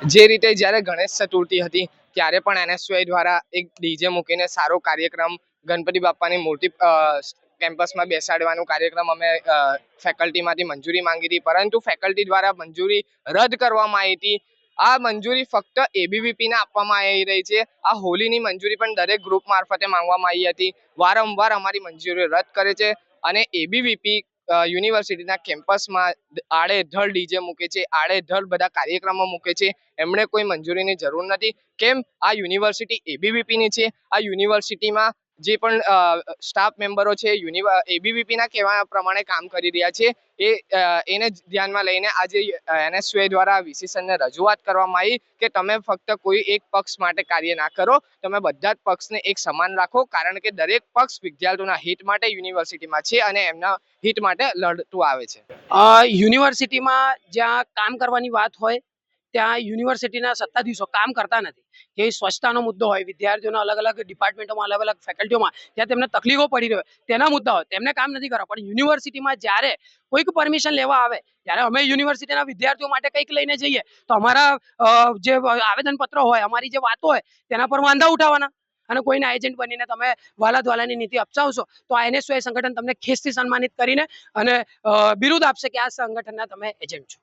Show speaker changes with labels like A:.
A: જે રીતે જ્યારે ગણેશ ચતુર્થી હતી ત્યારે પણ એનએસયુઆઈ દ્વારા એક ડીજે મૂકીને સારો કાર્યક્રમ ગણપતિ બાપ્પાની મૂર્તિ કેમ્પસમાં બેસાડવાનો કાર્યક્રમ અમે ફેકલ્ટીમાંથી મંજૂરી માંગી હતી, પરંતુ ફેકલ્ટી દ્વારા મંજૂરી રદ કરવામાં આવી હતી. આ મંજૂરી ફક્ત એબીવીપીને આપવામાં આવી રહી છે. આ હોલીની મંજૂરી પણ દરેક ગ્રુપ મારફતે માંગવામાં આવી હતી. વારંવાર અમારી મંજૂરી રદ કરે છે અને એબીવીપી યુનિવર્સિટીના કેમ્પસમાં આડેધડ ડીજે મૂકે છે, આડેધડ બધા કાર્યક્રમો મૂકે છે. એમણે કોઈ મંજૂરીની જરૂર નથી. કેમ? આ યુનિવર્સિટી એબીવીપીની છે. આ યુનિવર્સિટીમાં જે પણ સ્ટાફ મેમ્બરો છે એબીવીપીના કહેવા પ્રમાણે કામ કરી રહ્યા છે. એને ધ્યાનમાં લઈને આજે એનએસયુઆઈ દ્વારા વીસી રજૂઆત કરવામાં આવી કે તમે ફક્ત કોઈ એક પક્ષ માટે કાર્ય ના કરો, તમે બધા જ પક્ષને એક સમાન રાખો, કારણ કે દરેક પક્ષ વિદ્યાર્થીઓના હિત માટે યુનિવર્સિટીમાં છે અને એમના હિત માટે લડતું આવે છે.
B: યુનિવર્સિટીમાં જ્યાં કામ કરવાની વાત હોય ત્યાં યુનિવર્સિટીના સત્તાધીશો કામ કરતા નથી. જે સ્વચ્છતાનો મુદ્દો હોય, વિદ્યાર્થીઓના અલગ અલગ ડિપાર્ટમેન્ટોમાં, અલગ અલગ ફેકલ્ટીઓમાં જ્યાં તેમને તકલીફો પડી રહી હોય તેના મુદ્દા હોય, તેમને કામ નથી કરવા. પણ યુનિવર્સિટીમાં જ્યારે કોઈક પરમિશન લેવા આવે ત્યારે અમે યુનિવર્સિટીના વિદ્યાર્થીઓ માટે કંઈક લઈને જઈએ તો અમારા જે આવેદનપત્રો હોય, અમારી જે વાતો હોય તેના પર વાંધા ઉઠાવવાના અને કોઈના એજન્ટ બનીને તમે વાલાદવાલાની નીતિ અપનાવશો તો આ એનએસયુઆઈ સંગઠન તમને ખેસથી સન્માનિત કરીને અને બિરુદ આપશે કે આ સંગઠનના તમે એજન્ટ છો.